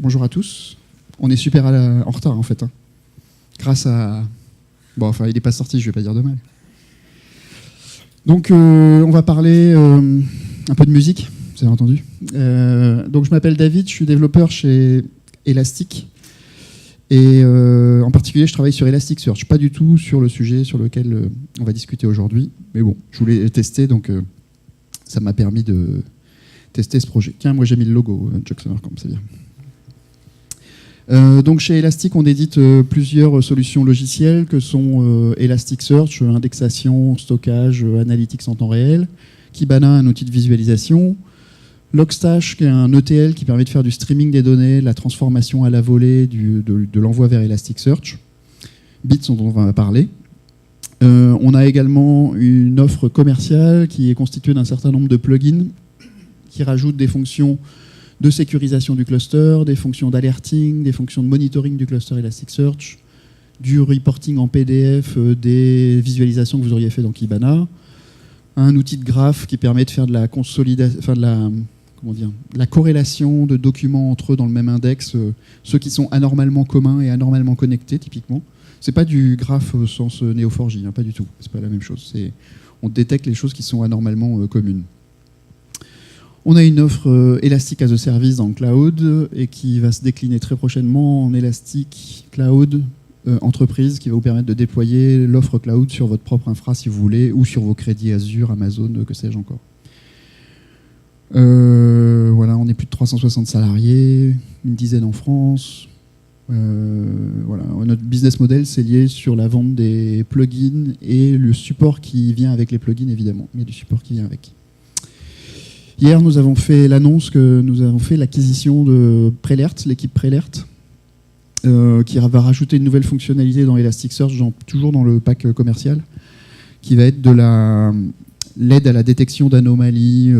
bonjour à tous. On est super en retard en fait. Grâce à... Bon, enfin, il n'est pas sorti, je ne vais pas dire de mal. Donc, on va parler un peu de musique, vous avez entendu. Donc, je m'appelle David, je suis développeur chez Elastic. Et en particulier, je travaille sur Elasticsearch, pas du tout sur le sujet sur lequel on va discuter aujourd'hui. Mais bon, je voulais tester, donc ça m'a permis de tester ce projet. Tiens, moi j'ai mis le logo, Chuck Summercamp, c'est bien. Donc chez Elastic, on édite plusieurs solutions logicielles que sont Elasticsearch, indexation, stockage, analytics en temps réel, Kibana, un outil de visualisation, Logstash, qui est un ETL qui permet de faire du streaming des données, la transformation à la volée de l'envoi vers Elasticsearch, Bits dont on va parler. On a également une offre commerciale qui est constituée d'un certain nombre de plugins qui rajoutent des fonctions de sécurisation du cluster, des fonctions d'alerting, des fonctions de monitoring du cluster Elasticsearch, du reporting en PDF, des visualisations que vous auriez fait dans Kibana, un outil de graphe qui permet de faire de la consolidation, enfin de la corrélation de documents entre eux dans le même index, ceux qui sont anormalement communs et anormalement connectés typiquement. C'est pas du graphe au sens Neo4j, pas du tout. C'est pas la même chose. On détecte les choses qui sont anormalement communes. On a une offre Elastic as a Service dans le cloud et qui va se décliner très prochainement en Elastic Cloud Entreprise qui va vous permettre de déployer l'offre cloud sur votre propre infra si vous voulez ou sur vos crédits Azure, Amazon, que sais-je encore. Voilà, on est plus de 360 salariés, une dizaine en France. Voilà. Notre business model, c'est lié sur la vente des plugins et le support qui vient avec les plugins, évidemment. Il y a du support qui vient avec. Hier, nous avons fait l'annonce que nous avons fait l'acquisition de Prelert, l'équipe Prelert, qui va rajouter une nouvelle fonctionnalité dans Elasticsearch, toujours dans le pack commercial, qui va être de l'aide à la détection d'anomalies,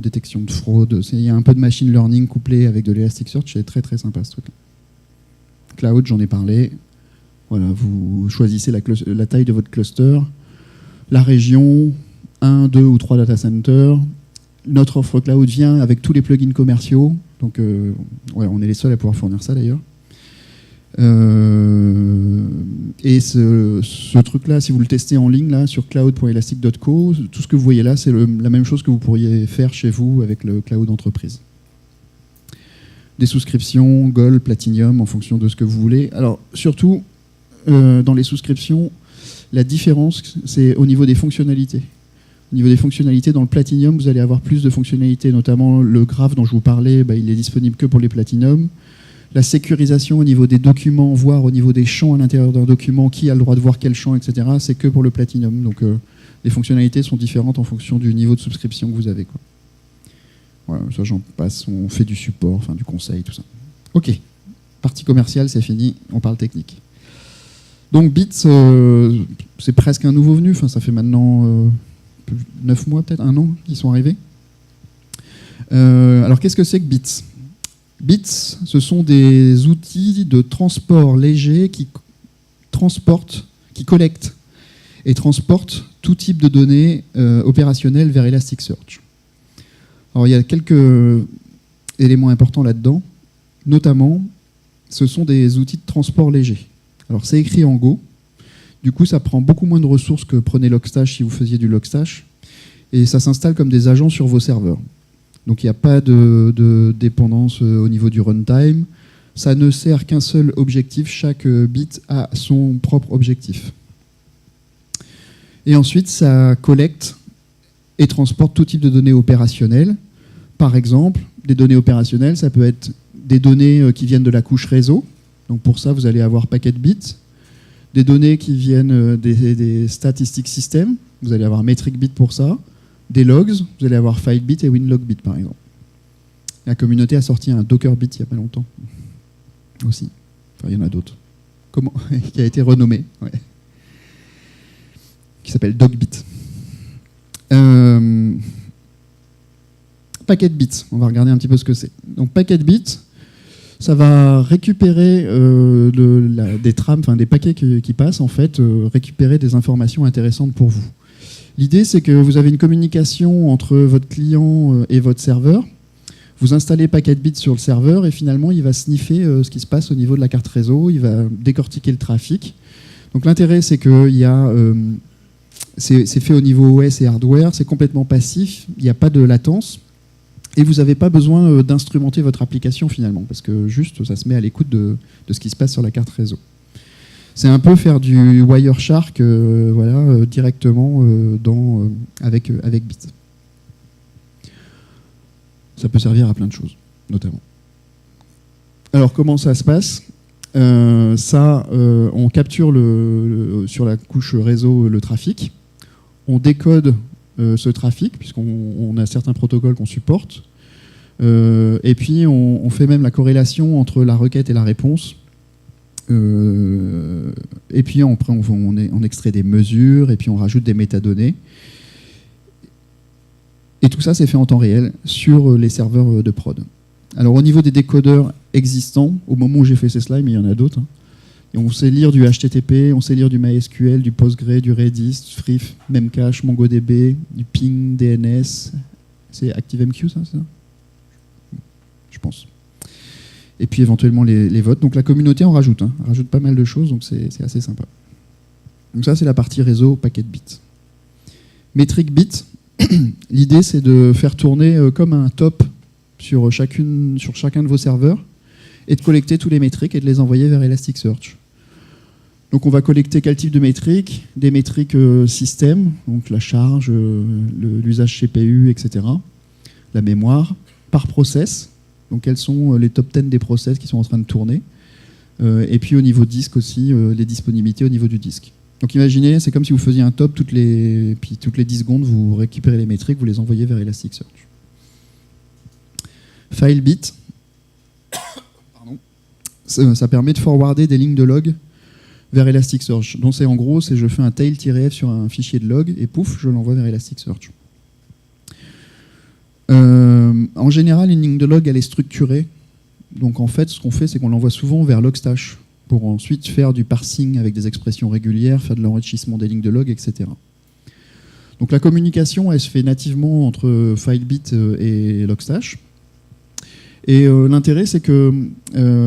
détection de fraude. Il y a un peu de machine learning couplé avec de l'Elasticsearch, c'est très très sympa ce truc. Cloud, j'en ai parlé. Voilà, vous choisissez la taille de votre cluster, la région, 1, 2 ou 3 data centers. Notre offre cloud vient avec tous les plugins commerciaux. Donc, ouais, on est les seuls à pouvoir fournir ça d'ailleurs. Et ce truc-là, si vous le testez en ligne là, sur cloud.elastic.co, tout ce que vous voyez là, c'est la même chose que vous pourriez faire chez vous avec le cloud entreprise. Des souscriptions, Gold, Platinum, en fonction de ce que vous voulez. Alors, surtout, dans les souscriptions, la différence, c'est au niveau des fonctionnalités. Au niveau des fonctionnalités, dans le Platinum, vous allez avoir plus de fonctionnalités, notamment le graphe dont je vous parlais, il est disponible que pour les Platinum. La sécurisation au niveau des documents, voire au niveau des champs à l'intérieur d'un document, qui a le droit de voir quel champ, etc., c'est que pour le Platinum. Donc les fonctionnalités sont différentes en fonction du niveau de souscription que vous avez, quoi. Voilà, ça j'en passe, on fait du support, enfin du conseil, tout ça. Ok, partie commerciale, c'est fini, on parle technique. Donc Bits, c'est presque un nouveau venu, enfin ça fait maintenant 9 mois, peut-être 1 an qu'ils sont arrivés. Alors qu'est-ce que c'est que Bits ? Bits, ce sont des outils de transport léger qui collectent et transportent tout type de données opérationnelles vers Elasticsearch. Alors il y a quelques éléments importants là-dedans, notamment ce sont des outils de transport léger. Alors c'est écrit en Go, du coup ça prend beaucoup moins de ressources que prenait Logstash si vous faisiez du Logstash, et ça s'installe comme des agents sur vos serveurs. Donc il n'y a pas de dépendance au niveau du runtime. Ça ne sert qu'un seul objectif. Chaque bit a son propre objectif. Et ensuite, ça collecte et transporte tout type de données opérationnelles. Par exemple, des données opérationnelles, ça peut être des données qui viennent de la couche réseau. Donc pour ça, vous allez avoir PacketBit. Des données qui viennent des statistiques système. Vous allez avoir MetricBit pour ça. Des logs, vous allez avoir FileBit et WinLogBit par exemple. La communauté a sorti un DockerBit il n'y a pas longtemps aussi. Enfin, il y en a d'autres. Qui a été renommé, ouais. Qui s'appelle DocBit. PacketBit, on va regarder un petit peu ce que c'est. Donc PacketBit, ça va récupérer des trames, enfin des paquets qui passent en fait, récupérer des informations intéressantes pour vous. L'idée, c'est que vous avez une communication entre votre client et votre serveur. Vous installez Packetbit sur le serveur et finalement, il va sniffer ce qui se passe au niveau de la carte réseau, il va décortiquer le trafic. Donc l'intérêt, c'est que c'est fait au niveau OS et hardware, c'est complètement passif, il n'y a pas de latence, et vous n'avez pas besoin d'instrumenter votre application finalement, parce que juste, ça se met à l'écoute de ce qui se passe sur la carte réseau. C'est un peu faire du Wireshark directement avec Bit. Ça peut servir à plein de choses, notamment. Alors, comment ça se passe ? On capture sur la couche réseau le trafic. On décode ce trafic, puisqu'on a certains protocoles qu'on supporte. Et puis, on fait même la corrélation entre la requête et la réponse. Et puis, après, on extrait des mesures, et puis on rajoute des métadonnées. Et tout ça, c'est fait en temps réel sur les serveurs de prod. Alors, au niveau des décodeurs existants, au moment où j'ai fait ces slides, mais il y en a d'autres, et on sait lire du HTTP, on sait lire du MySQL, du Postgre, du Redis, Frif, Memcache, MongoDB, du ping, DNS. C'est ActiveMQ, ça, c'est ça ? Je pense. Et puis éventuellement les votes. Donc la communauté en rajoute. Rajoute pas mal de choses, donc c'est assez sympa. Donc ça, c'est la partie réseau Packetbit. MetricBit, l'idée, c'est de faire tourner comme un top sur chacun de vos serveurs et de collecter tous les métriques et de les envoyer vers Elasticsearch. Donc on va collecter quel type de métriques ? Des métriques système, donc la charge, l'usage CPU, etc. La mémoire, par process, donc quels sont les top 10 des process qui sont en train de tourner. Et puis au niveau disque aussi, les disponibilités au niveau du disque. Donc imaginez, c'est comme si vous faisiez un top, toutes les 10 secondes, vous récupérez les métriques, vous les envoyez vers Elasticsearch. FileBit, ça permet de forwarder des lignes de log vers Elasticsearch. Donc en gros, je fais un tail-f sur un fichier de log et pouf, je l'envoie vers Elasticsearch. En général, une ligne de log, elle est structurée. Donc en fait, ce qu'on fait, c'est qu'on l'envoie souvent vers Logstash pour ensuite faire du parsing avec des expressions régulières, faire de l'enrichissement des lignes de log, etc. Donc la communication, elle se fait nativement entre FileBit et Logstash. Et l'intérêt, c'est que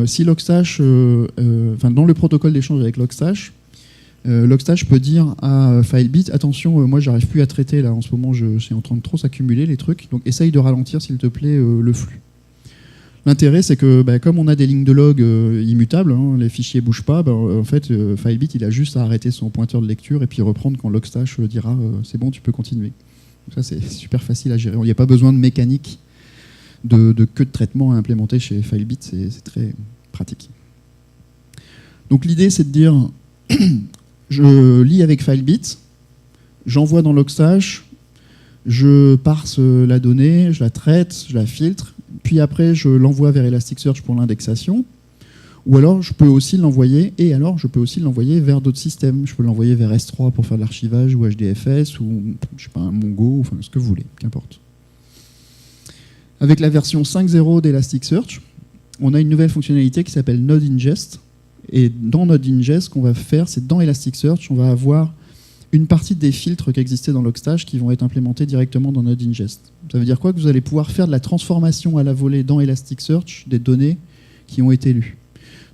si Logstash, dans le protocole d'échange avec Logstash, Logstash peut dire à FileBit, attention, moi j'arrive plus à traiter là en ce moment, c'est en train de trop s'accumuler les trucs, donc essaye de ralentir s'il te plaît le flux. L'intérêt, c'est que comme on a des lignes de log immutables, les fichiers bougent pas, en fait FileBit il a juste à arrêter son pointeur de lecture et puis reprendre quand Logstash dira c'est bon, tu peux continuer. Donc ça c'est super facile à gérer, il n'y a pas besoin de mécanique de queue de traitement à implémenter chez FileBit, c'est très pratique. Donc l'idée, c'est de dire je lis avec FileBit, j'envoie dans Logstash, je parse la donnée, je la traite, je la filtre, puis après je l'envoie vers Elasticsearch pour l'indexation, ou alors je peux aussi l'envoyer, vers d'autres systèmes. Je peux l'envoyer vers S3 pour faire de l'archivage, ou HDFS, ou je sais pas, un Mongo, enfin ce que vous voulez, qu'importe. Avec la version 5.0 d'Elasticsearch, on a une nouvelle fonctionnalité qui s'appelle Node Ingest. Et dans Node Ingest, ce qu'on va faire, c'est dans Elasticsearch, on va avoir une partie des filtres qui existaient dans Logstash qui vont être implémentés directement dans Node Ingest. Ça veut dire quoi ? Que vous allez pouvoir faire de la transformation à la volée dans Elasticsearch des données qui ont été lues.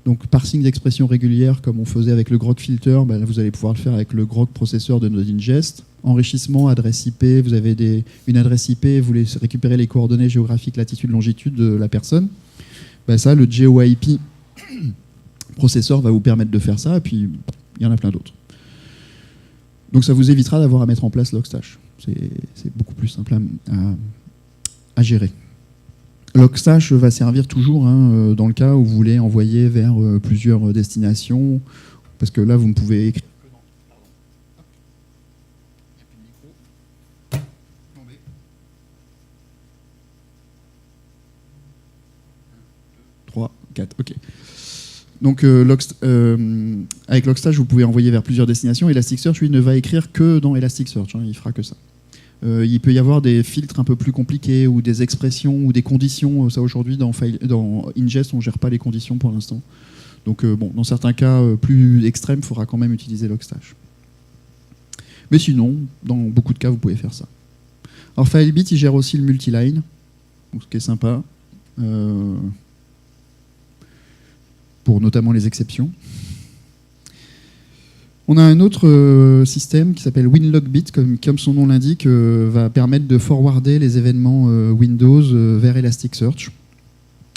Donc parsing d'expressions régulières comme on faisait avec le grok filter, là, vous allez pouvoir le faire avec le grok processeur de Node Ingest. Enrichissement, adresse IP, vous avez une adresse IP, vous voulez récupérer les coordonnées géographiques, latitude, longitude de la personne. Ça, le GeoIP processeur va vous permettre de faire ça, et puis il y en a plein d'autres. Donc ça vous évitera d'avoir à mettre en place Logstash. C'est beaucoup plus simple à gérer. Logstash va servir toujours dans le cas où vous voulez envoyer vers plusieurs destinations, parce que là vous ne pouvez écrire. 3, 4, ok. Donc avec Logstash, vous pouvez envoyer vers plusieurs destinations. Elasticsearch, lui, ne va écrire que dans Elasticsearch, il fera que ça. Il peut y avoir des filtres un peu plus compliqués ou des expressions ou des conditions. Ça, aujourd'hui, dans Ingest, on ne gère pas les conditions pour l'instant. Donc dans certains cas plus extrêmes, il faudra quand même utiliser Logstash. Mais sinon, dans beaucoup de cas, vous pouvez faire ça. Alors FileBit, il gère aussi le multiline, donc, ce qui est sympa. pour notamment les exceptions. On a un autre système qui s'appelle WinLogBit, comme son nom l'indique, va permettre de forwarder les événements Windows vers Elasticsearch.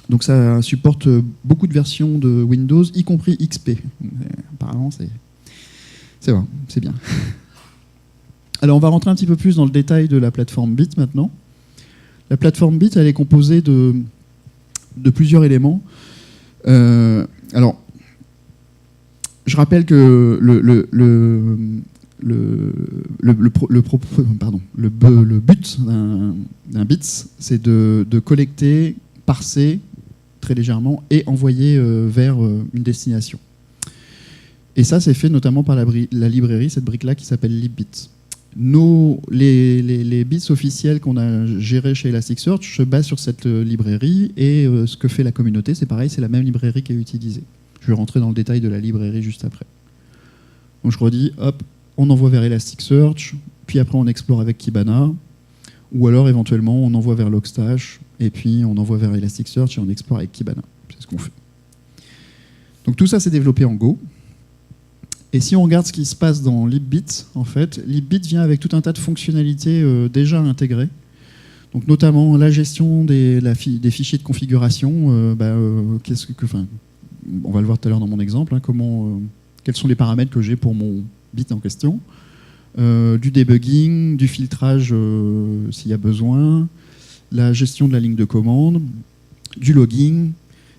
Donc ça supporte beaucoup de versions de Windows, y compris XP. Apparemment, c'est vrai, c'est bien. Alors on va rentrer un petit peu plus dans le détail de la plateforme Bit maintenant. La plateforme Bit, elle est composée de plusieurs éléments. Alors, je rappelle que le but d'un bit, c'est de collecter, parser très légèrement et envoyer vers une destination. Et ça, c'est fait notamment par la librairie, cette brique-là qui s'appelle libbit. Les bits officiels qu'on a gérés chez Elasticsearch se basent sur cette librairie, et ce que fait la communauté, c'est pareil, c'est la même librairie qui est utilisée. Je vais rentrer dans le détail de la librairie juste après. Donc je redis, hop, on envoie vers Elasticsearch, puis après on explore avec Kibana, ou alors éventuellement on envoie vers Logstash, et puis on envoie vers Elasticsearch et on explore avec Kibana. C'est ce qu'on fait. Donc tout ça c'est développé en Go. Et si on regarde ce qui se passe dans libbit, en fait, libbit vient avec tout un tas de fonctionnalités déjà intégrées. Donc notamment la gestion des fichiers de configuration. On va le voir tout à l'heure dans mon exemple. Quels sont les paramètres que j'ai pour mon bit en question. Du debugging, du filtrage s'il y a besoin, la gestion de la ligne de commande, du logging,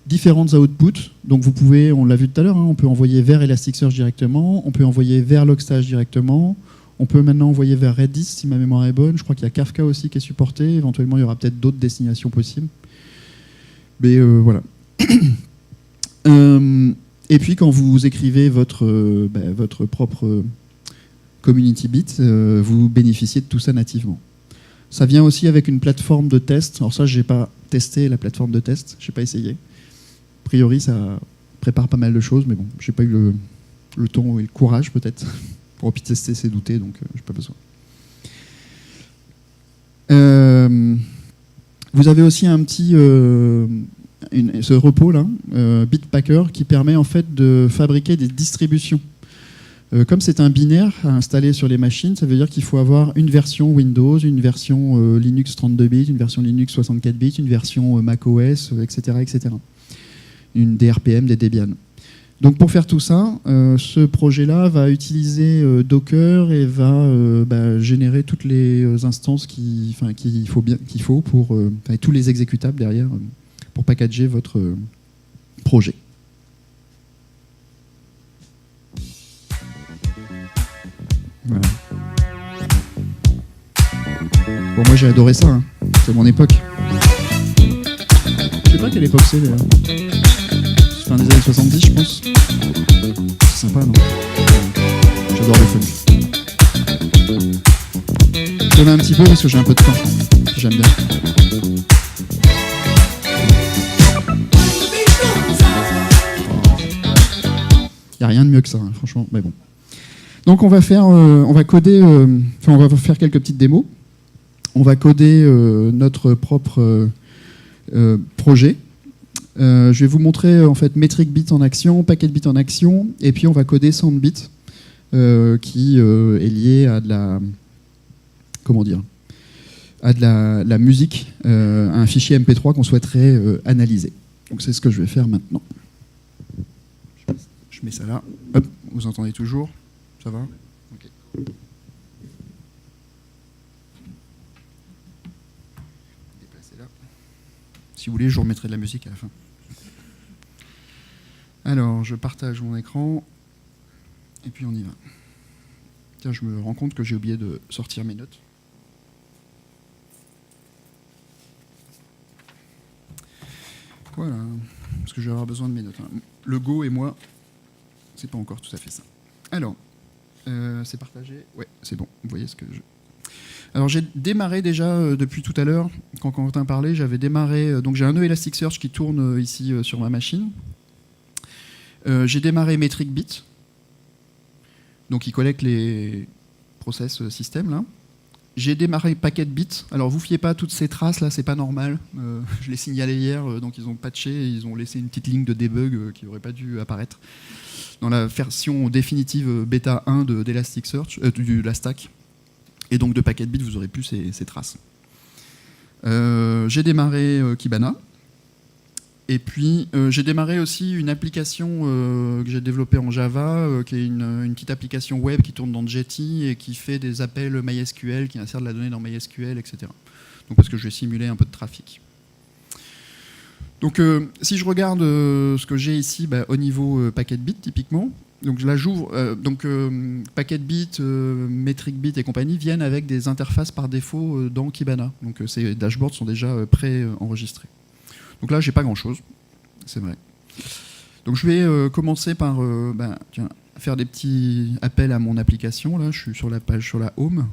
différentes outputs. Donc vous pouvez, on l'a vu tout à l'heure, on peut envoyer vers Elasticsearch directement, on peut envoyer vers Logstash directement, on peut maintenant envoyer vers Redis si ma mémoire est bonne. Je crois qu'il y a Kafka aussi qui est supporté. Éventuellement, il y aura peut-être d'autres destinations possibles. Mais voilà. Et puis quand vous écrivez votre propre community bit, vous bénéficiez de tout ça nativement. Ça vient aussi avec une plateforme de test. Alors ça, je n'ai pas testé la plateforme de test, je n'ai pas essayé. A priori, ça prépare pas mal de choses, mais bon, je n'ai pas eu le temps et le courage peut-être pour tester ces doutés, donc je n'ai pas besoin. Vous avez aussi un petit ce repos là, Bitpacker, qui permet en fait de fabriquer des distributions. Comme c'est un binaire à installer sur les machines, ça veut dire qu'il faut avoir une version Windows, une version Linux 32 bits, une version Linux 64 bits, une version macOS, etc., etc. Une DRPM, des Debian. Donc pour faire tout ça, ce projet-là va utiliser Docker et va générer toutes les instances qu'il faut pour tous les exécutables derrière pour packager votre projet. Voilà. Bon, moi j'ai adoré ça, hein. C'est mon époque. Je sais pas quelle époque c'est d'ailleurs. Fin des années 70, je pense. C'est sympa, non? J'adore le fun. Je donne un petit peu parce que j'ai un peu de temps. J'aime bien. Il n'y a rien de mieux que ça, hein, franchement. Mais bon. Donc on va coder, on va faire quelques petites démos. On va coder notre propre projet. Je vais vous montrer en fait metric bit en action, packet bit en action, et puis on va coder soundbit qui est lié à de la musique, un fichier MP3 qu'on souhaiterait analyser. Donc c'est ce que je vais faire maintenant. Je mets ça là. Hop, vous entendez toujours? Ça va? Ok. Déplacer là. Si vous voulez, je vous remettrai de la musique à la fin. Alors, je partage mon écran. Et puis on y va. Tiens, je me rends compte que j'ai oublié de sortir mes notes. Voilà. Parce que je vais avoir besoin de mes notes. Le Go et moi, c'est pas encore tout à fait ça. Alors, c'est partagé. Ouais, c'est bon. Vous voyez ce que je... Alors j'ai démarré déjà depuis tout à l'heure, quand Quentin parlait, j'avais démarré, donc j'ai un nœud Elasticsearch qui tourne ici sur ma machine. J'ai démarré metric bit, donc il collecte les process système là. j'ai démarré Packetbit. Alors vous fiez pas à toutes ces traces là, c'est pas normal. Je l'ai signalé hier, donc ils ont patché, et ils ont laissé une petite ligne de debug qui n'aurait pas dû apparaître dans la version définitive bêta 1 d'Elasticsearch, de la stack. Et donc de Packetbit, vous aurez plus ces traces. J'ai démarré Kibana. Et puis, j'ai démarré aussi une application que j'ai développée en Java, qui est une petite application web qui tourne dans Jetty et qui fait des appels MySQL, qui insère de la donnée dans MySQL, etc. Donc, parce que je vais simuler un peu de trafic. Donc, si je regarde ce que j'ai ici au niveau Packetbit, typiquement, donc là, j'ouvre. Packetbit, MetricBit et compagnie viennent avec des interfaces par défaut dans Kibana. Donc, ces dashboards sont déjà pré-enregistrés. Donc là, j'ai pas grand-chose, c'est vrai. Donc je vais commencer par faire des petits appels à mon application. Là, je suis sur la page, sur la home.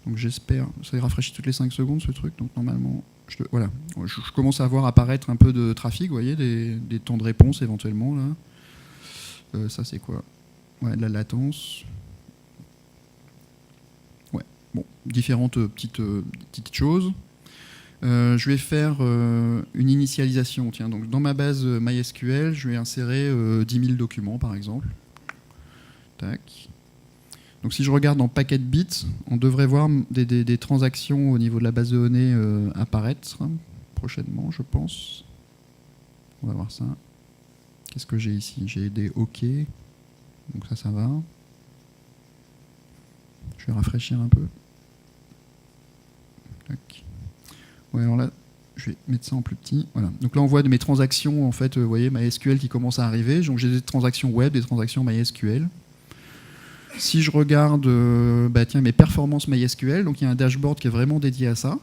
Donc j'espère, ça rafraîchit toutes les 5 secondes ce truc. Donc normalement, voilà, je commence à voir apparaître un peu de trafic, vous voyez, des temps de réponse éventuellement là. Ça c'est quoi? Ouais, de la latence. Ouais, bon, différentes petites choses. Je vais faire une initialisation. Tiens, donc dans ma base MySQL, je vais insérer 10 000 documents, par exemple. Tac. Donc si je regarde dans Packetbit, on devrait voir des transactions au niveau de la base de données apparaître prochainement, je pense. On va voir ça. Qu'est-ce que j'ai ici? J'ai des OK. Donc ça va. Je vais rafraîchir un peu. Tac. Ouais, alors là, je vais mettre ça en plus petit. Voilà. Donc là, on voit de mes transactions, en fait, vous voyez, MySQL qui commence à arriver. Donc j'ai des transactions web, des transactions MySQL. Si je regarde mes performances MySQL, donc il y a un dashboard qui est vraiment dédié à ça.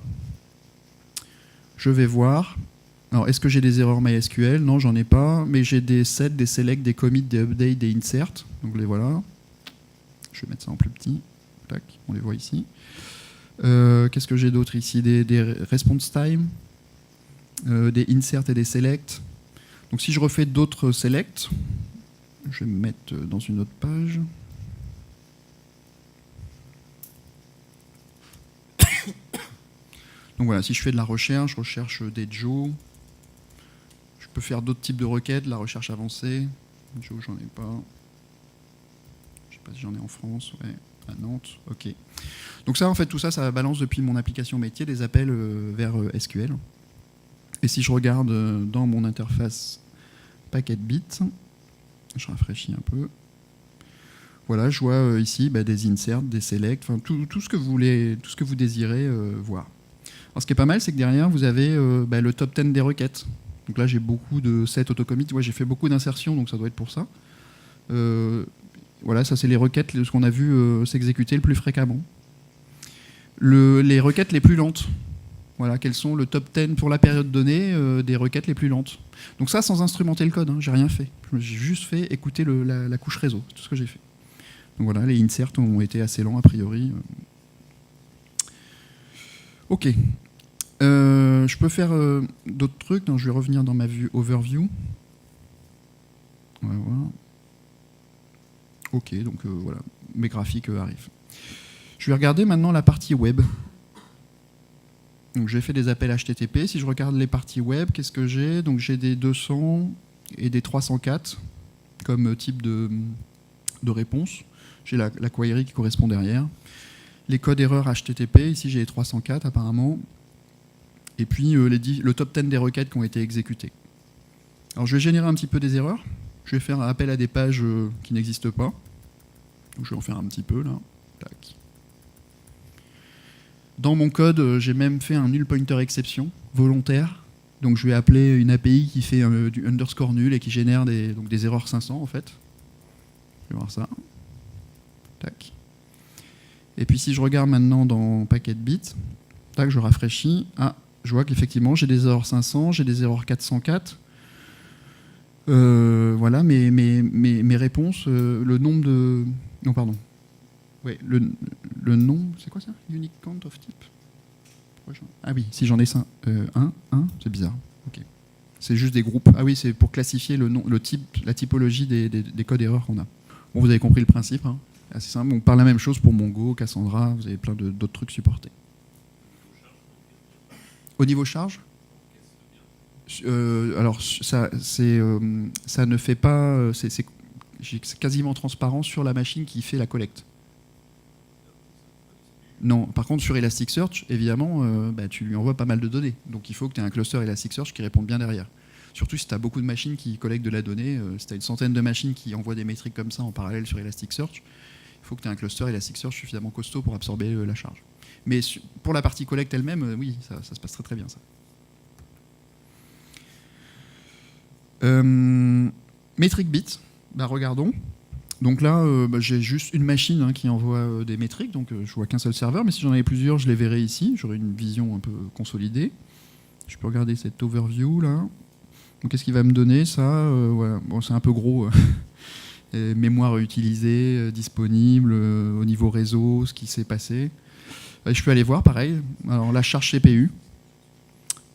Je vais voir. Alors, est-ce que j'ai des erreurs MySQL? Non, j'en ai pas. Mais j'ai des sets, des selects, des commits, des updates, des inserts. Donc les voilà. Je vais mettre ça en plus petit. Tac, on les voit ici. Qu'est-ce que j'ai d'autre ici? Des response time, des insert et des select. Donc si je refais d'autres select, je vais me mettre dans une autre page. Donc voilà, si je fais de la recherche, je recherche des Joe. Je peux faire d'autres types de requêtes, la recherche avancée. Joe, j'en ai pas. Je sais pas si j'en ai en France, ouais. À Nantes, ok. Donc ça, en fait, tout ça, ça balance depuis mon application métier des appels vers SQL. Et si je regarde dans mon interface Packetbit, je rafraîchis un peu. Voilà, je vois ici des inserts, des selects, enfin tout ce que vous voulez, tout ce que vous désirez voir. Alors, ce qui est pas mal, c'est que derrière, vous avez le top 10 des requêtes. Donc là, j'ai beaucoup de sets autocommit. Ouais, j'ai fait beaucoup d'insertions, donc ça doit être pour ça. Voilà, ça c'est les requêtes, ce qu'on a vu s'exécuter le plus fréquemment. Les requêtes les plus lentes. Voilà, quelles sont le top 10 pour la période donnée des requêtes les plus lentes. Donc ça sans instrumenter le code, hein, j'ai rien fait. J'ai juste fait écouter la couche réseau, c'est tout ce que j'ai fait. Donc voilà, les inserts ont été assez lents a priori. Ok. Je peux faire d'autres trucs. Donc, je vais revenir dans ma vue overview. On va voir. Ok, donc voilà, mes graphiques arrivent. Je vais regarder maintenant la partie web. Donc j'ai fait des appels HTTP. Si je regarde les parties web, qu'est-ce que j'ai? Donc j'ai des 200 et des 304 comme type de réponse. J'ai la query qui correspond derrière. Les codes erreurs HTTP, ici j'ai les 304 apparemment. Et puis le top 10 des requêtes qui ont été exécutées. Alors je vais générer un petit peu des erreurs. Je vais faire un appel à des pages qui n'existent pas. Donc, je vais en faire un petit peu là. Tac. Dans mon code, j'ai même fait un null pointer exception volontaire. Donc je vais appeler une API qui fait du underscore nul et qui génère des erreurs 500 en fait. Je vais voir ça. Tac. Et puis si je regarde maintenant dans Packetbit, tac, je rafraîchis. Ah, je vois qu'effectivement j'ai des erreurs 500, j'ai des erreurs 404. Voilà mes réponses, le nombre de... Non, pardon. Ouais, le nom, c'est quoi ça? Unique count of type? Ah oui, si j'en ai 1, c'est bizarre. Ok. C'est juste des groupes. Ah oui, c'est pour classifier le nom, le type, la typologie des codes erreurs qu'on a. Bon, vous avez compris le principe. Hein. Assez simple. On parle la même chose pour Mongo, Cassandra, vous avez plein d'autres trucs supportés. Au niveau charge, alors ça ne fait pas, c'est quasiment transparent sur la machine qui fait la collecte. Non, par contre sur Elasticsearch, évidemment, tu lui envoies pas mal de données. Donc il faut que tu aies un cluster Elasticsearch qui réponde bien derrière. Surtout si tu as beaucoup de machines qui collectent de la donnée, si tu as une centaine de machines qui envoient des métriques comme ça en parallèle sur Elasticsearch, il faut que tu aies un cluster Elasticsearch suffisamment costaud pour absorber la charge. Mais pour la partie collecte elle-même, oui, ça se passe très très bien ça. Metric bit, regardons. Donc là, j'ai juste une machine qui envoie des métriques, donc je vois qu'un seul serveur, mais si j'en avais plusieurs, je les verrais ici, j'aurais une vision un peu consolidée. Je peux regarder cette overview là. Donc qu'est-ce qu'il va me donner ça voilà. Bon, c'est un peu gros. Mémoire utilisée, disponible, au niveau réseau, ce qui s'est passé. Je peux aller voir pareil. Alors la charge CPU.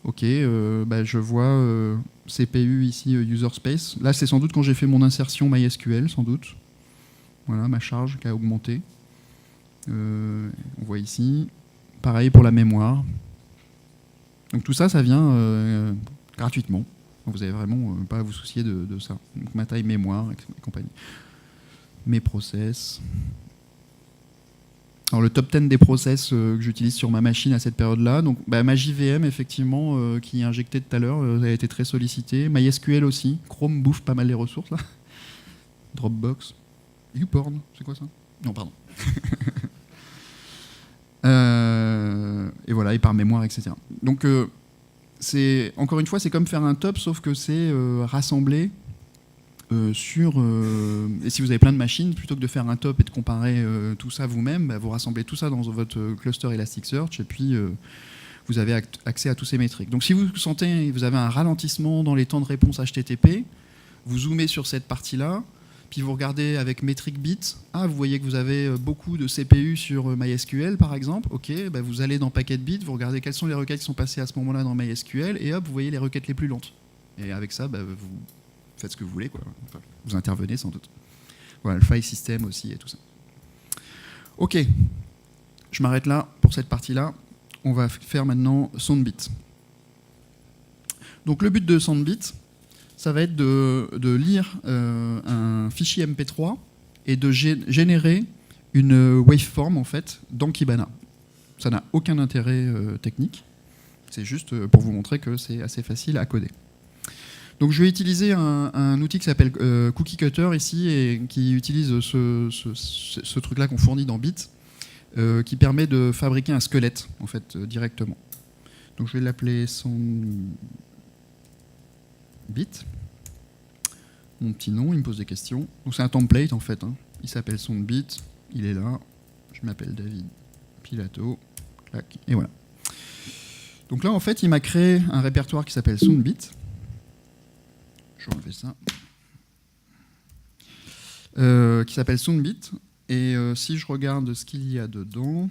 Ok, je vois CPU ici, user space. Là, c'est sans doute quand j'ai fait mon insertion MySQL, sans doute. Voilà, ma charge qui a augmenté. On voit ici. Pareil pour la mémoire. Donc tout ça, ça vient gratuitement. Donc, vous n'avez vraiment pas à vous soucier de ça. Donc ma taille mémoire et compagnie. Mes process. Alors le top 10 des process que j'utilise sur ma machine à cette période-là. Donc ma JVM, effectivement, qui est injectée tout à l'heure, elle a été très sollicitée. MySQL aussi. Chrome bouffe pas mal les ressources là. Dropbox. YouPorn, c'est quoi ça? Non, pardon. Et voilà, et par mémoire, etc. Donc encore une fois, c'est comme faire un top, sauf que c'est rassemblé sur... et si vous avez plein de machines, plutôt que de faire un top et de comparer tout ça vous-même, vous rassemblez tout ça dans votre cluster Elasticsearch, et puis vous avez accès à tous ces métriques. Donc si vous sentez, vous avez un ralentissement dans les temps de réponse HTTP, vous zoomez sur cette partie-là, puis vous regardez avec Metric Bit, vous voyez que vous avez beaucoup de CPU sur MySQL par exemple, ok, vous allez dans Packetbit, vous regardez quelles sont les requêtes qui sont passées à ce moment-là dans MySQL, et hop, vous voyez les requêtes les plus lentes. Et avec ça, vous faites ce que vous voulez, quoi. Enfin, vous intervenez sans doute. Voilà, le file system aussi et tout ça. Ok, je m'arrête là pour cette partie-là. On va faire maintenant SoundBit. Donc le but de SoundBit, ça va être de lire un fichier MP3 et de générer une waveform en fait dans Kibana. Ça n'a aucun intérêt technique, c'est juste pour vous montrer que c'est assez facile à coder. Donc je vais utiliser un outil qui s'appelle Cookie Cutter ici et qui utilise ce truc-là qu'on fournit dans Bit, qui permet de fabriquer un squelette en fait directement. Donc je vais l'appeler SoundBit. Mon petit nom, il me pose des questions. Donc c'est un template en fait. Il s'appelle SoundBit, il est là. Je m'appelle David Pilato. Clac, et voilà. Donc là en fait, il m'a créé un répertoire qui s'appelle SoundBit. Je vais enlever ça. Qui s'appelle SoundBit. Et si je regarde ce qu'il y a dedans,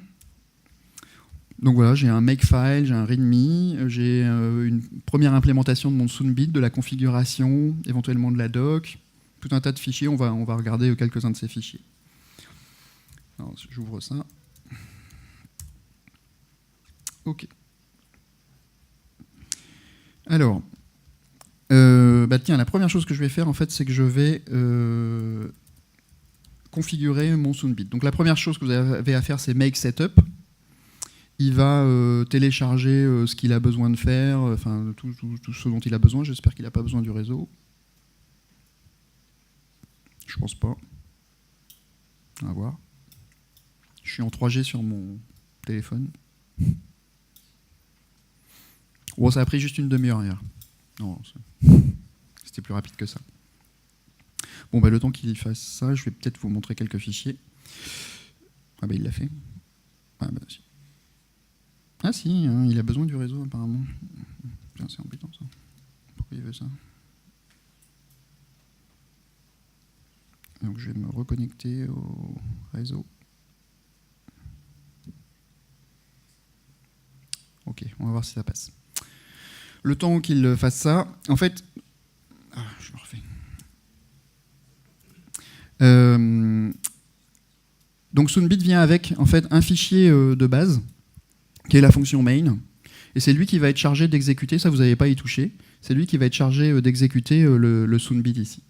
donc voilà, j'ai un makefile, j'ai un readme, j'ai une première implémentation de mon SoundBit, de la configuration, éventuellement de la doc, tout un tas de fichiers. On va regarder quelques-uns de ces fichiers. Alors, j'ouvre ça. Ok. Alors, tiens, la première chose que je vais faire, en fait, c'est que je vais configurer mon SoundBit. Donc la première chose que vous avez à faire, c'est make setup. Il va télécharger ce qu'il a besoin de faire, enfin tout ce dont il a besoin. J'espère qu'il n'a pas besoin du réseau. Je pense pas. On va voir. Je suis en 3G sur mon téléphone. Bon, ça a pris juste une demi-heure hier. Non, c'était plus rapide que ça. Bon, le temps qu'il fasse ça, je vais peut-être vous montrer quelques fichiers. Ah il l'a fait. Si. Ah si, il a besoin du réseau apparemment. C'est embêtant ça. Pourquoi il veut ça? Donc je vais me reconnecter au réseau. Ok, on va voir si ça passe. Le temps qu'il fasse ça, en fait... je le refais. Donc SoonBit vient avec en fait un fichier de base qui est la fonction main, et c'est lui qui va être chargé d'exécuter, ça vous n'avez pas à y toucher, c'est lui qui va être chargé d'exécuter le SoonBit ici.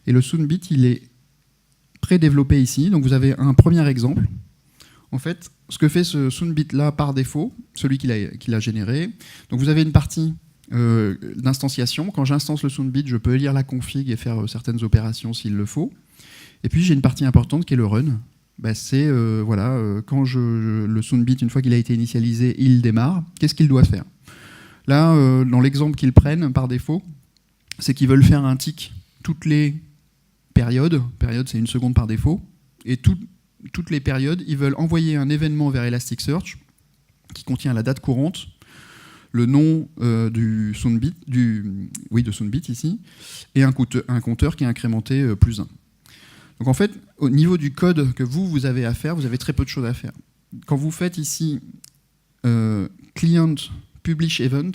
Et le SoonBit, il est pré-développé ici, donc vous avez un premier exemple. En fait, ce que fait ce SoonBit là par défaut, celui qu'il a généré, donc vous avez une partie d'instanciation. Quand j'instance le SoonBit, je peux lire la config et faire certaines opérations s'il le faut. Et puis j'ai une partie importante qui est le run. C'est quand le SoonBit, une fois qu'il a été initialisé, il démarre. Qu'est-ce qu'il doit faire? Là, dans l'exemple qu'ils prennent par défaut, c'est qu'ils veulent faire un tick toutes les périodes. Période, c'est 1 seconde par défaut. Et toutes les périodes, ils veulent envoyer un événement vers Elasticsearch qui contient la date courante, le nom du SoonBit, de SoonBit ici, et un compteur qui est incrémenté +1. Donc en fait, au niveau du code que vous avez à faire, vous avez très peu de choses à faire. Quand vous faites ici client publish event,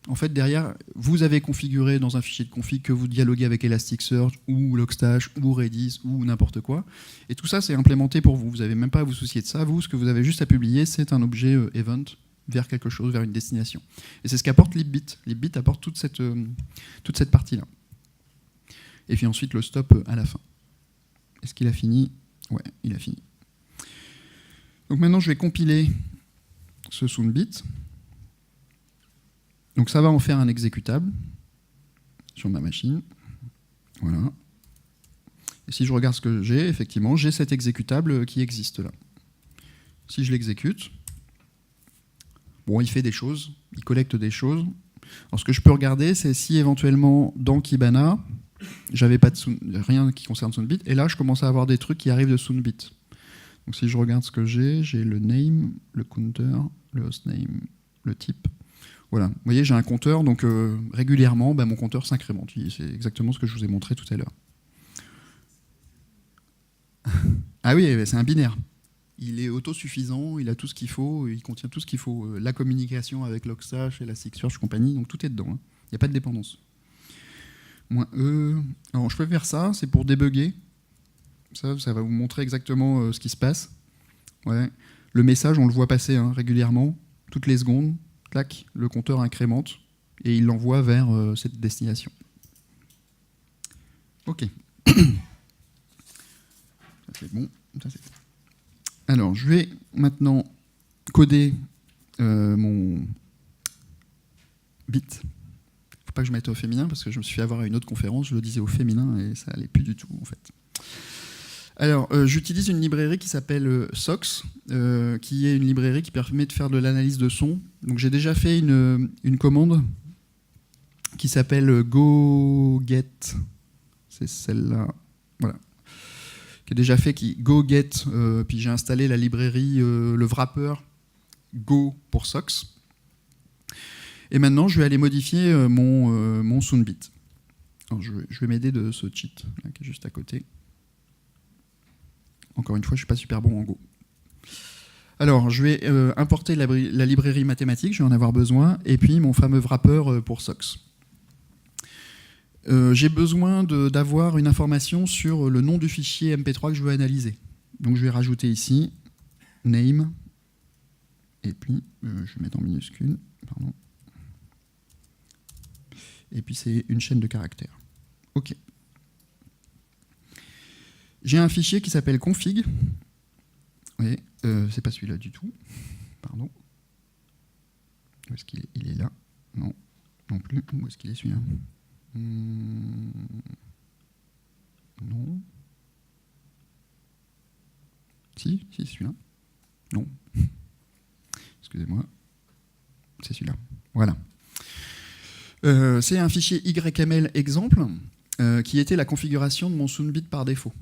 en fait derrière, vous avez configuré dans un fichier de config que vous dialoguez avec Elasticsearch ou Logstash ou Redis ou n'importe quoi. Et tout ça, c'est implémenté pour vous. Vous n'avez même pas à vous soucier de ça. Vous, ce que vous avez juste à publier, c'est un objet event vers quelque chose, vers une destination. Et c'est ce qu'apporte Libit. Libit apporte toute cette partie-là. Et puis ensuite, le stop à la fin. Est-ce qu'il a fini? Ouais, il a fini. Donc maintenant, je vais compiler ce SoonBit. Donc ça va en faire un exécutable sur ma machine. Voilà. Et si je regarde ce que j'ai, effectivement, j'ai cet exécutable qui existe là. Si je l'exécute, bon, il fait des choses, il collecte des choses. Alors ce que je peux regarder, c'est si éventuellement dans Kibana, j'avais pas rien qui concerne SoonBit, et là je commence à avoir des trucs qui arrivent de SoonBit. Donc si je regarde ce que j'ai le name, le counter, le hostname, le type. Voilà, vous voyez, j'ai un compteur, donc régulièrement, mon compteur s'incrémente. C'est exactement ce que je vous ai montré tout à l'heure. Ah oui, c'est un binaire. Il est autosuffisant, il a tout ce qu'il faut, il contient tout ce qu'il faut. La communication avec Logstash, Elasticsearch, compagnie, donc tout est dedans. Il n'y a pas de dépendance. -E. Alors je peux faire ça, c'est pour débugger. Ça va vous montrer exactement ce qui se passe. Ouais. Le message, on le voit passer régulièrement, toutes les secondes. Clac, le compteur incrémente et il l'envoie vers cette destination. Ok. Ça c'est bon. Ça, c'est... Alors, je vais maintenant coder mon bit. Faut pas que je mette au féminin parce que je me suis fait avoir à une autre conférence, je le disais au féminin et ça allait plus du tout en fait. Alors, j'utilise une librairie qui s'appelle Sox, qui est une librairie qui permet de faire de l'analyse de son. Donc, j'ai déjà fait une commande qui s'appelle GoGet. C'est celle-là. Voilà. Qui est déjà fait, GoGet. Puis j'ai installé la librairie, le wrapper Go pour Sox. Et maintenant, je vais aller modifier mon SoonBit. Alors, je vais m'aider de ce cheat là, qui est juste à côté. Encore une fois, je ne suis pas super bon en Go. Alors, je vais importer la librairie mathématique, je vais en avoir besoin, et puis mon fameux wrapper pour Sox. J'ai besoin d'avoir une information sur le nom du fichier MP3 que je veux analyser. Donc je vais rajouter ici name, et puis je vais mettre en minuscule, pardon. Et puis c'est une chaîne de caractères. OK. J'ai un fichier qui s'appelle config. Oui, c'est pas celui-là du tout. Pardon. Où est-ce qu'il est? Il est là. Non, non plus. Où est-ce qu'il est celui-là? Non. Si, celui-là. Non. Excusez-moi. C'est celui-là. Voilà. C'est un fichier YML exemple qui était la configuration de mon SoonBit par défaut.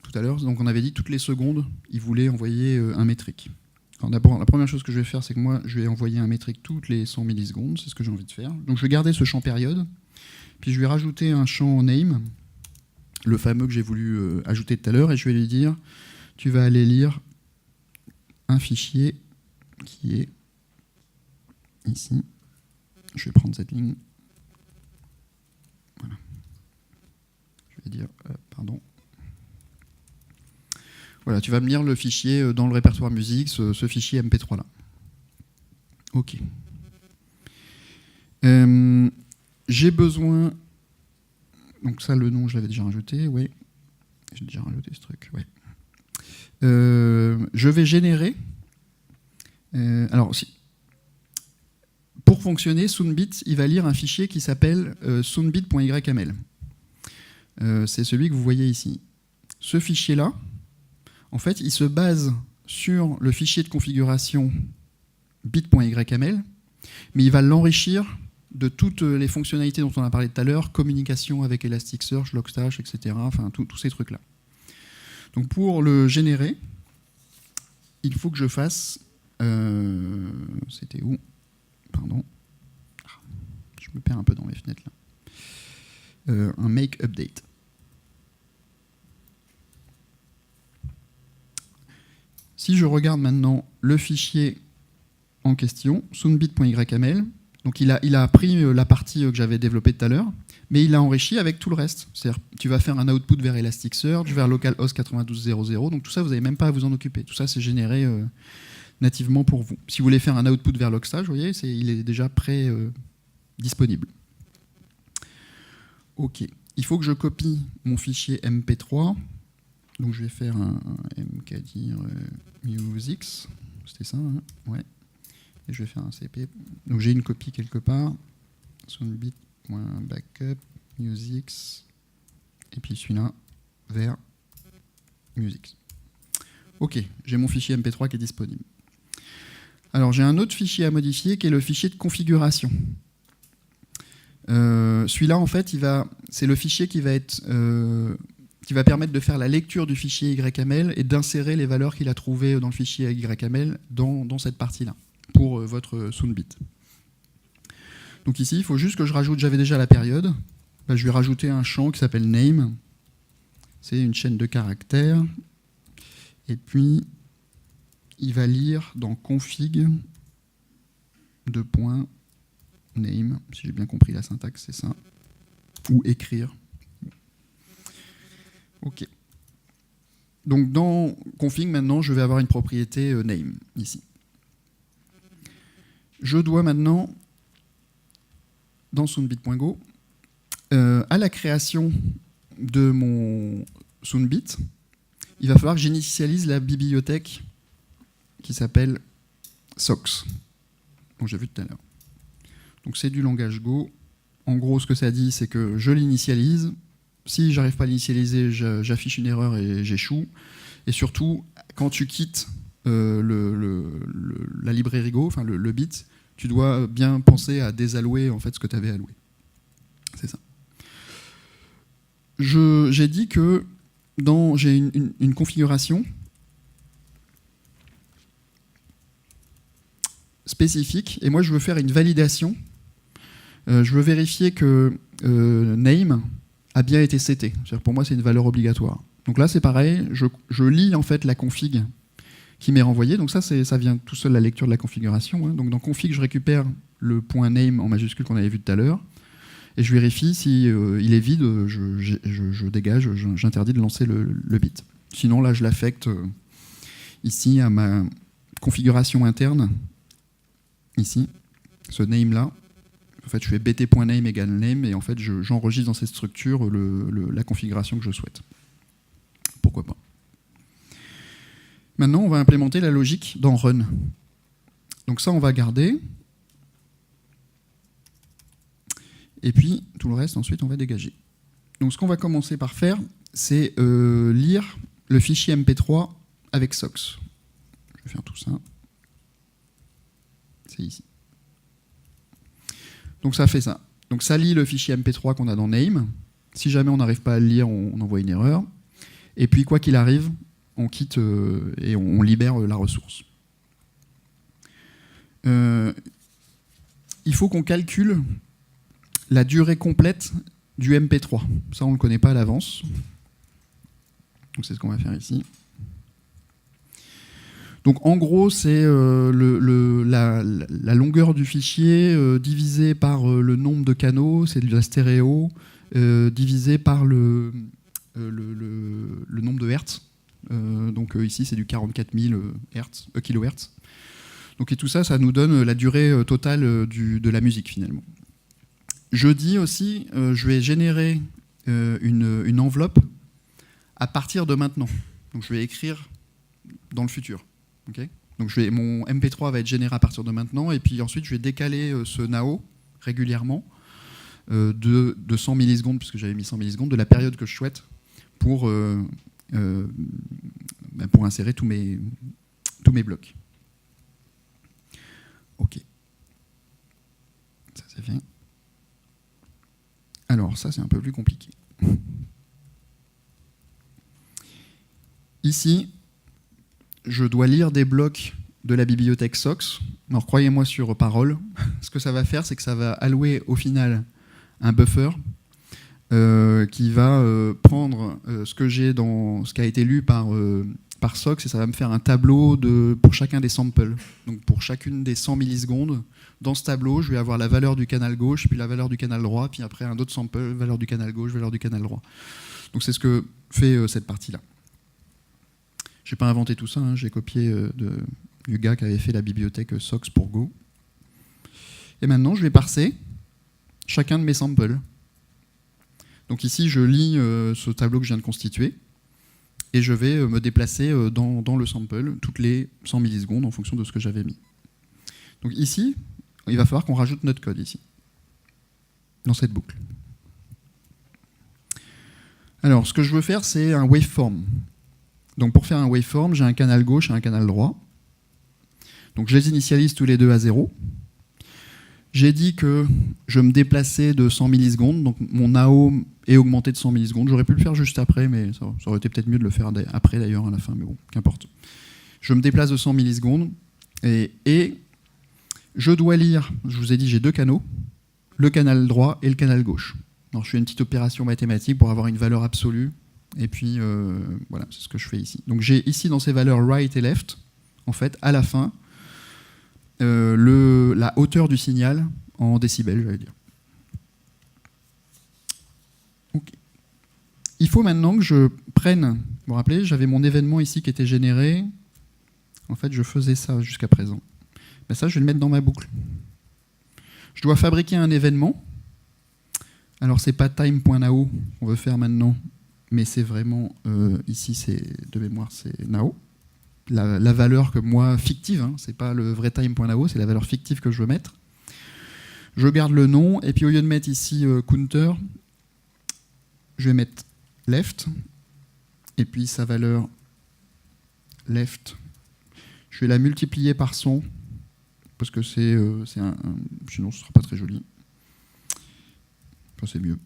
Tout à l'heure, donc on avait dit toutes les secondes, il voulait envoyer un métrique. Alors d'abord, la première chose que je vais faire, c'est que moi, je vais envoyer un métrique toutes les 100 millisecondes, c'est ce que j'ai envie de faire. Donc je vais garder ce champ période, puis je vais rajouter un champ name, le fameux que j'ai voulu ajouter tout à l'heure, et je vais lui dire, tu vas aller lire un fichier qui est ici. Je vais prendre cette ligne. Voilà. Je vais dire, pardon. Voilà, tu vas me lire le fichier dans le répertoire musique, ce fichier MP3 là. Ok. J'ai besoin... Donc ça, le nom, je l'avais déjà rajouté, oui. J'ai déjà rajouté ce truc, oui. Je vais générer... alors, pour fonctionner, Soundbit, il va lire un fichier qui s'appelle soundbit.yml. C'est celui que vous voyez ici. Ce fichier-là, en fait, il se base sur le fichier de configuration bit.yml, mais il va l'enrichir de toutes les fonctionnalités dont on a parlé tout à l'heure, communication avec Elasticsearch, Logstash, etc., enfin tous ces trucs-là. Donc pour le générer, il faut que je fasse... c'était où? Pardon. Je me perds un peu dans mes fenêtres là. Un make update. Si je regarde maintenant le fichier en question, soundbit.yml, donc il a pris la partie que j'avais développée tout à l'heure, mais il l'a enrichi avec tout le reste. C'est-à-dire, tu vas faire un output vers Elasticsearch, vers localhost 9200, donc tout ça, vous n'avez même pas à vous en occuper. Tout ça, c'est généré nativement pour vous. Si vous voulez faire un output vers Logstash, vous voyez, il est déjà prêt, disponible. Ok. Il faut que je copie mon fichier MP3. Donc je vais faire un mkdir musics. C'était ça, hein, ouais. Et je vais faire un cp. Donc j'ai une copie quelque part. Soundbit.backup musics. Et puis celui-là vers musics. Ok, j'ai mon fichier MP3 qui est disponible. Alors j'ai un autre fichier à modifier qui est le fichier de configuration. Celui-là, en fait, c'est le fichier qui va permettre de faire la lecture du fichier YAML et d'insérer les valeurs qu'il a trouvées dans le fichier YAML dans cette partie-là, pour votre Soundbit. Donc ici, il faut juste que je rajoute, j'avais déjà la période, je vais rajouter un champ qui s'appelle name, c'est une chaîne de caractères, et puis il va lire dans config de point name, si j'ai bien compris la syntaxe, c'est ça, ou écrire. Ok. Donc dans config, maintenant, je vais avoir une propriété name, ici. Je dois maintenant, dans soundbit.go, à la création de mon Soundbit, il va falloir que j'initialise la bibliothèque qui s'appelle SOX, dont j'ai vu tout à l'heure. Donc c'est du langage Go. En gros, ce que ça dit, c'est que je l'initialise. Si j'arrive pas à l'initialiser, j'affiche une erreur et j'échoue. Et surtout, quand tu quittes la librairie Go, enfin le bit, tu dois bien penser à désallouer en fait ce que tu avais alloué. C'est ça. J'ai dit que j'ai une configuration spécifique, et moi je veux faire une validation. Je veux vérifier que name a bien été seté. Pour moi, c'est une valeur obligatoire. Donc là, c'est pareil, je lis en fait la config qui m'est renvoyée. Donc ça vient tout seul, la lecture de la configuration. Hein. Donc dans config, je récupère le point name en majuscule qu'on avait vu tout à l'heure, et je vérifie si il est vide, je dégage, j'interdis de lancer le bit. Sinon, là, je l'affecte ici à ma configuration interne, ici, ce name-là. En fait, je fais bt.name égale name, et en fait, j'enregistre dans cette structure la configuration que je souhaite. Pourquoi pas. Maintenant, on va implémenter la logique dans run. Donc ça, on va garder. Et puis, tout le reste, ensuite, on va dégager. Donc ce qu'on va commencer par faire, c'est lire le fichier MP3 avec SOX. Je vais faire tout ça. C'est ici. Donc ça fait ça. Donc ça lit le fichier MP3 qu'on a dans name. Si jamais on n'arrive pas à le lire, on envoie une erreur. Et puis, quoi qu'il arrive, on quitte et on libère la ressource. Il faut qu'on calcule la durée complète du MP3. Ça, on ne le connaît pas à l'avance. Donc c'est ce qu'on va faire ici. Donc en gros, c'est la longueur du fichier divisé par le nombre de canaux, c'est de la stéréo, divisé par le nombre de hertz. Donc ici, c'est du 44 000 kHz. Donc, et tout ça, ça nous donne la durée totale de la musique, finalement. Je dis aussi, je vais générer une enveloppe à partir de maintenant. Donc, je vais écrire dans le futur. Okay, donc mon MP3 va être généré à partir de maintenant, et puis ensuite, je vais décaler ce NAO régulièrement de 100 millisecondes, puisque j'avais mis 100 millisecondes, de la période que je souhaite pour insérer tous mes blocs. Ok. Ça, c'est fait. Alors, ça, c'est un peu plus compliqué. Ici, je dois lire des blocs de la bibliothèque SOX. Alors, croyez-moi sur parole. Ce que ça va faire, c'est que ça va allouer au final un buffer qui va prendre ce qui a été lu par SOX, et ça va me faire un tableau pour chacun des samples. Donc pour chacune des 100 millisecondes, dans ce tableau, je vais avoir la valeur du canal gauche, puis la valeur du canal droit, puis après un autre sample, valeur du canal gauche, valeur du canal droit. Donc c'est ce que fait cette partie-là. Je n'ai pas inventé tout ça, hein, j'ai copié du gars qui avait fait la bibliothèque SOX pour Go. Et maintenant, je vais parser chacun de mes samples. Donc ici, je lis ce tableau que je viens de constituer, et je vais me déplacer dans le sample toutes les 100 millisecondes en fonction de ce que j'avais mis. Donc ici, il va falloir qu'on rajoute notre code ici, dans cette boucle. Alors, ce que je veux faire, c'est un waveform. Donc pour faire un waveform, j'ai un canal gauche et un canal droit. Donc je les initialise tous les deux à 0. J'ai dit que je me déplaçais de 100 millisecondes, donc mon NAO est augmenté de 100 millisecondes. J'aurais pu le faire juste après, mais ça aurait été peut-être mieux de le faire après d'ailleurs à la fin, mais bon, qu'importe. Je me déplace de 100 millisecondes et je dois lire, je vous ai dit j'ai deux canaux, le canal droit et le canal gauche. Alors je fais une petite opération mathématique pour avoir une valeur absolue, et puis voilà, c'est ce que je fais ici. Donc j'ai ici dans ces valeurs right et left, en fait, à la fin, la hauteur du signal en décibels, j'allais dire. Okay. Il faut maintenant que je prenne, vous vous rappelez, j'avais mon événement ici qui était généré. En fait, je faisais ça jusqu'à présent. Ben ça, je vais le mettre dans ma boucle. Je dois fabriquer un événement. Alors, c'est pas time.nao qu'on veut faire maintenant, mais c'est vraiment, ici, c'est de mémoire, c'est nao. La valeur que moi, fictive, hein, c'est pas le vrai time.nao, c'est la valeur fictive que je veux mettre. Je garde le nom, et puis au lieu de mettre ici counter, je vais mettre left, et puis sa valeur left, je vais la multiplier par 100, parce que sinon ce ne sera pas très joli. Enfin, c'est mieux.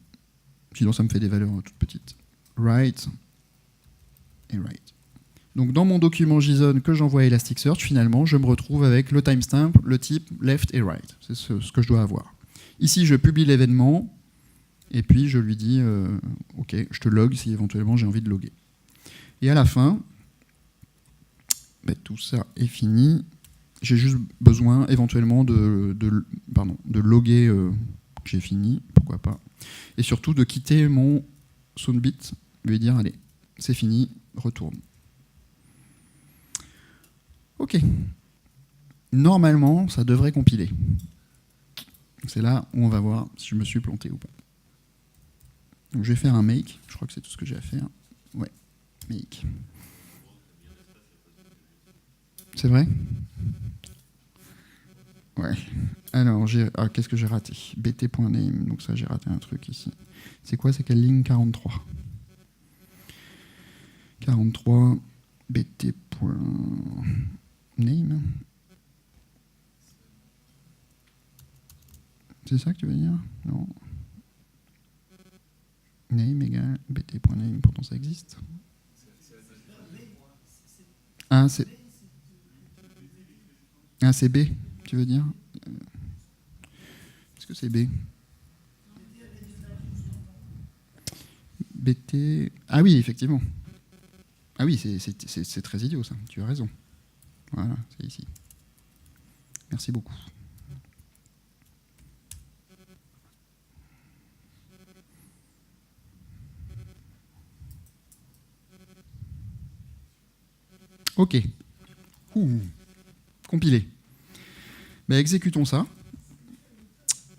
Sinon ça me fait des valeurs toutes petites. Right et right. Donc dans mon document JSON que j'envoie à Elasticsearch, finalement, je me retrouve avec le timestamp, le type left et right. C'est ce que je dois avoir. Ici, je publie l'événement, et puis je lui dis OK, je te log si éventuellement j'ai envie de loguer. Et à la fin, ben, tout ça est fini. J'ai juste besoin éventuellement de loguer que j'ai fini, pourquoi pas. Et surtout de quitter mon soundbit, lui dire allez, c'est fini, retourne. Ok. Normalement, ça devrait compiler. C'est là où on va voir si je me suis planté ou pas. Donc je vais faire un make. Je crois que c'est tout ce que j'ai à faire. Ouais, make. C'est vrai ? Ouais. Alors, qu'est-ce que j'ai raté ? bt.name. Donc ça, j'ai raté un truc ici. C'est quoi ? C'est quelle ligne ? 43. 43 bt.name. C'est ça que tu veux dire ? Non. Name égale bt.name, pourtant ça existe. Ah, c'est B, tu veux dire ? Est-ce que c'est B ? BT... Ah oui, effectivement. Ah oui, c'est très idiot ça, tu as raison. Voilà, c'est ici. Merci beaucoup. OK. Compilé. Mais exécutons ça.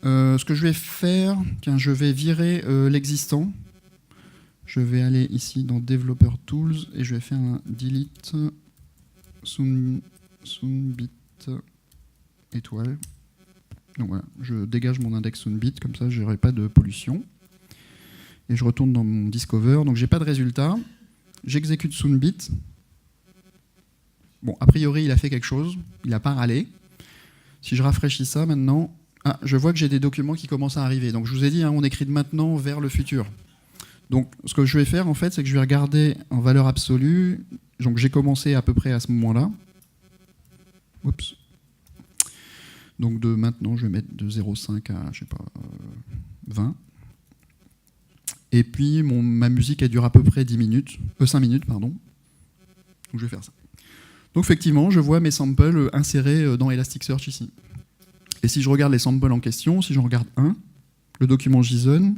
Ce que je vais faire, tiens, je vais virer l'existant. Je vais aller ici dans Developer Tools et je vais faire un delete Soundbit étoile. Donc voilà, je dégage mon index Soundbit, comme ça je n'aurai pas de pollution. Et je retourne dans mon Discover, donc j'ai pas de résultat. J'exécute Soundbit. Bon, a priori il a fait quelque chose, il n'a pas râlé. Si je rafraîchis ça maintenant, je vois que j'ai des documents qui commencent à arriver. Donc je vous ai dit, on écrit de maintenant vers le futur. Donc ce que je vais faire en fait, c'est que je vais regarder en valeur absolue. Donc j'ai commencé à peu près à ce moment-là. Oups. Donc de maintenant, je vais mettre de 0,5 à, je sais pas, 20. Et puis ma musique, elle dure à peu près 5 minutes, pardon. Donc je vais faire ça. Donc effectivement, je vois mes samples insérés dans Elasticsearch ici. Et si je regarde les samples en question, si j'en regarde un, le document JSON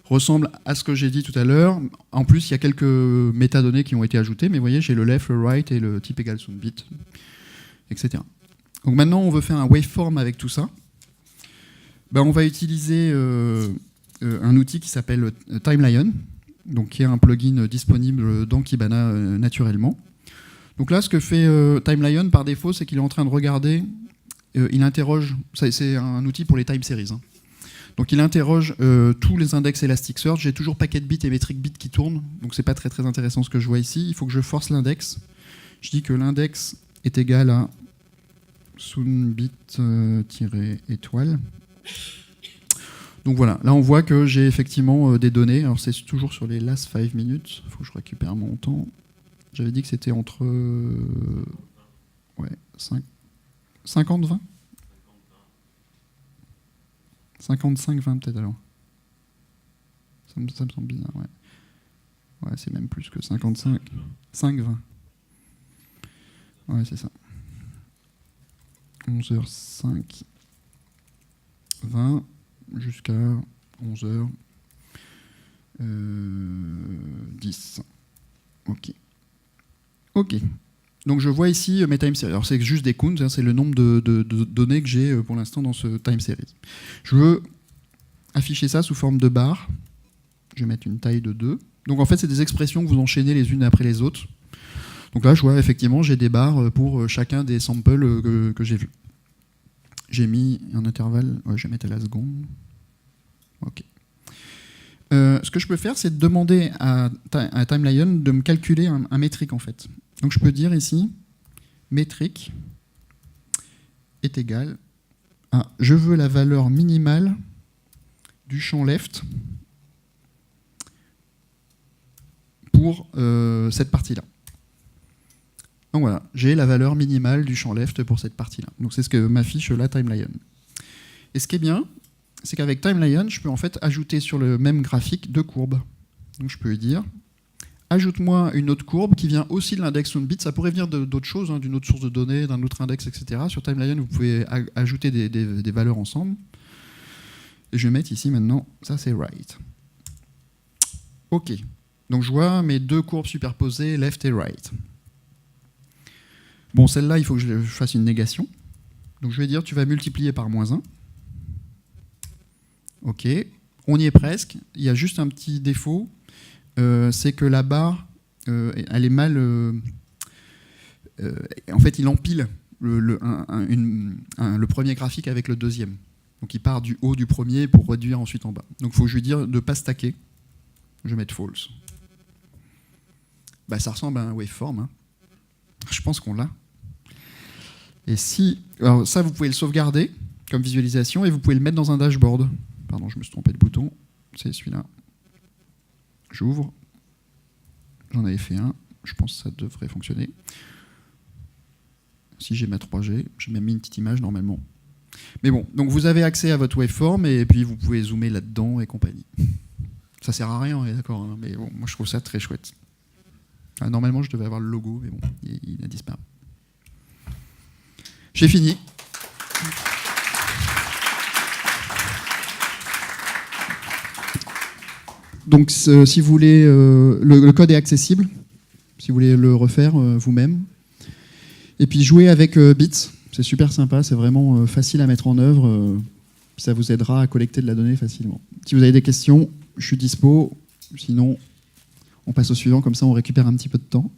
ressemble à ce que j'ai dit tout à l'heure. En plus, il y a quelques métadonnées qui ont été ajoutées, mais vous voyez, j'ai le left, le right et le type égal Soundbit, etc. Donc maintenant, on veut faire un waveform avec tout ça. On va utiliser un outil qui s'appelle TimeLion, donc qui est un plugin disponible dans Kibana naturellement. Donc là, ce que fait TimeLion par défaut, c'est qu'il est en train de regarder, il interroge, c'est un outil pour les time series. Donc il interroge tous les index Elasticsearch. J'ai toujours packet bit et metric bit qui tournent, donc c'est pas très très intéressant ce que je vois ici. Il faut que je force l'index. Je dis que l'index est égal à soundbit-étoile. Donc voilà, là on voit que j'ai effectivement des données. Alors c'est toujours sur les last 5 minutes. Il faut que je récupère mon temps. J'avais dit que c'était entre 50-20 55-20 peut-être alors. Ça me semble bizarre, ouais. Ouais, c'est même plus que 55. 5-20. Ouais, c'est ça. 11h05. 20 jusqu'à 11h10. Ok. Donc je vois ici mes time series. Alors c'est juste des counts, c'est le nombre de données que j'ai pour l'instant dans ce time series. Je veux afficher ça sous forme de barre. Je vais mettre une taille de 2. Donc en fait c'est des expressions que vous enchaînez les unes après les autres. Donc là je vois effectivement j'ai des barres pour chacun des samples que j'ai vus. J'ai mis un intervalle, je vais mettre à la seconde. Ok. Ce que je peux faire, c'est de demander à TimeLion de me calculer un métrique en fait. Donc je peux dire ici, métrique est égal à je veux la valeur minimale du champ left pour cette partie-là. Donc voilà, j'ai la valeur minimale du champ left pour cette partie-là. Donc c'est ce que m'affiche là TimeLion. Et ce qui est bien, c'est qu'avec TimeLion, je peux en fait ajouter sur le même graphique 2 courbes. Donc je peux lui dire, ajoute-moi une autre courbe qui vient aussi de l'index Soundbit. Ça pourrait venir d'autres choses, d'une autre source de données, d'un autre index, etc. Sur TimeLion, vous pouvez ajouter des valeurs ensemble. Et je vais mettre ici maintenant, ça c'est right. Ok, donc je vois mes 2 courbes superposées, left et right. Bon, celle-là, il faut que je fasse une négation. Donc je vais dire, tu vas multiplier par -1. Ok, on y est presque. Il y a juste un petit défaut, c'est que la barre, elle est mal... en fait, il empile le premier graphique avec le deuxième. Donc il part du haut du premier pour réduire ensuite en bas. Donc il faut que je lui dise de ne pas stacker. Je vais mettre false. Ça ressemble à un waveform. Je pense qu'on l'a. Et si... Alors ça, vous pouvez le sauvegarder comme visualisation et vous pouvez le mettre dans un dashboard. Pardon, je me suis trompé de bouton. C'est celui-là. J'ouvre. J'en avais fait un. Je pense que ça devrait fonctionner. Si j'ai ma 3G, j'ai même mis une petite image normalement. Mais bon, donc vous avez accès à votre waveform et puis vous pouvez zoomer là-dedans et compagnie. Ça sert à rien, on est d'accord, mais bon, moi je trouve ça très chouette. Normalement, je devais avoir le logo, mais bon, il a disparu. J'ai fini. Donc, si vous voulez, le code est accessible. si vous voulez le refaire vous-même. Et puis jouer avec Bits, c'est super sympa, c'est vraiment facile à mettre en œuvre. Ça vous aidera à collecter de la donnée facilement. Si vous avez des questions, je suis dispo. Sinon, on passe au suivant, comme ça on récupère un petit peu de temps.